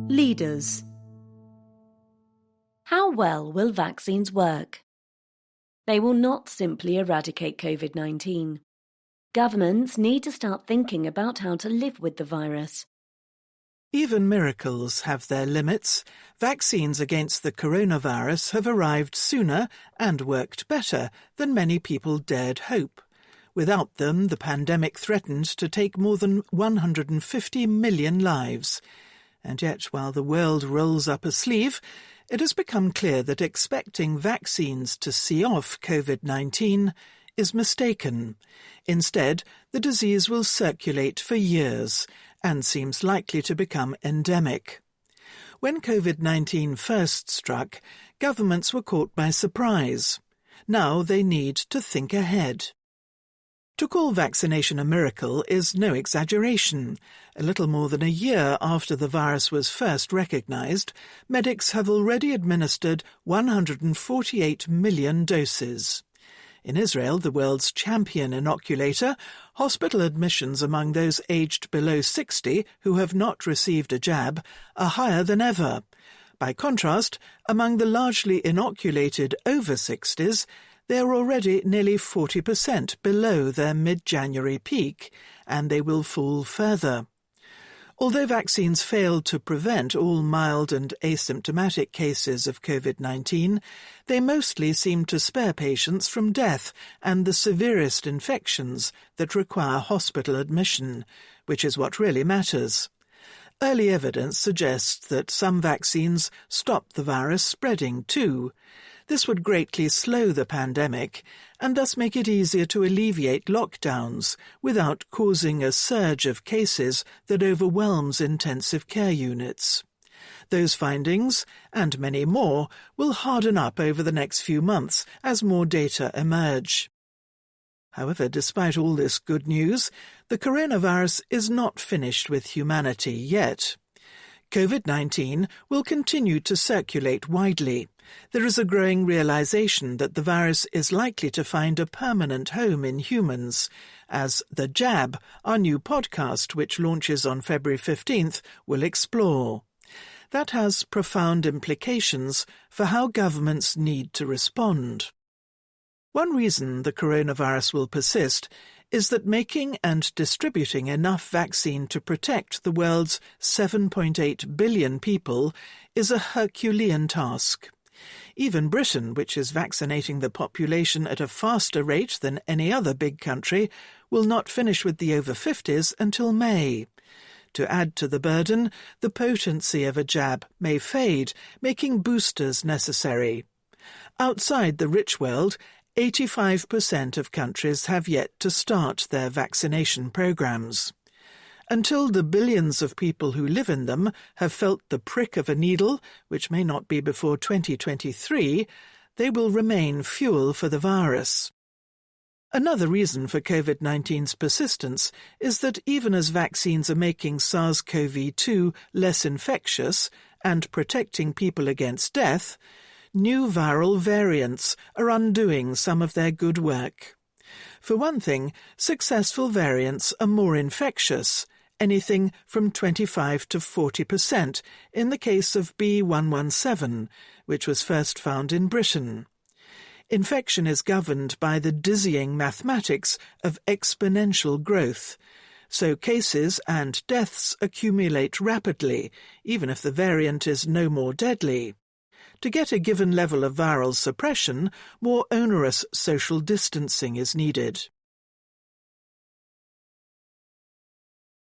Leaders. How well will vaccines work? They will not simply eradicate COVID-19. Governments need to start thinking about how to live with the virus. Even miracles have their limits. Vaccines against the coronavirus have arrived sooner and worked better than many people dared hope. Without them, the pandemic threatened to take more than 150 million lives. And yet, while the world rolls up a sleeve, it has become clear that expecting vaccines to see off COVID-19 is mistaken. Instead, the disease will circulate for years and seems likely to become endemic. When COVID-19 first struck, governments were caught by surprise. Now they need to think ahead. To call vaccination a miracle is no exaggeration. A little more than a year after the virus was first recognized, medics have already administered 148 million doses. In Israel, the world's champion inoculator, hospital admissions among those aged below 60 who have not received a jab are higher than ever. By contrast, among the largely inoculated over 60s, they are already nearly 40% below their mid-January peak, and they will fall further. Although vaccines failed to prevent all mild and asymptomatic cases of COVID-19, they mostly seem to spare patients from death and the severest infections that require hospital admission, which is what really matters. Early evidence suggests that some vaccines stop the virus spreading too. This would greatly slow the pandemic and thus make it easier to alleviate lockdowns without causing a surge of cases that overwhelms intensive care units. Those findings, and many more, will harden up over the next few months as more data emerge. However, despite all this good news, the coronavirus is not finished with humanity yet. COVID-19 will continue to circulate widely. There is a growing realization that the virus is likely to find a permanent home in humans, as The Jab, our new podcast which launches on February 15th, will explore. That has profound implications for how governments need to respond. One reason the coronavirus will persist is that making and distributing enough vaccine to protect the world's 7.8 billion people is a Herculean task. Even Britain, which is vaccinating the population at a faster rate than any other big country, will not finish with the over 50s until May. To add to the burden, the potency of a jab may fade, making boosters necessary. Outside the rich world, 85% of countries have yet to start their vaccination programs. Until the billions of people who live in them have felt the prick of a needle, which may not be before 2023, they will remain fuel for the virus. Another reason for COVID-19's persistence is that even as vaccines are making SARS-CoV-2 less infectious and protecting people against death, new viral variants are undoing some of their good work. For one thing, successful variants are more infectious, anything from 25 to 40% in the case of B117, which was first found in Britain. Infection is governed by the dizzying mathematics of exponential growth, so cases and deaths accumulate rapidly, even if the variant is no more deadly. To get a given level of viral suppression, more onerous social distancing is needed.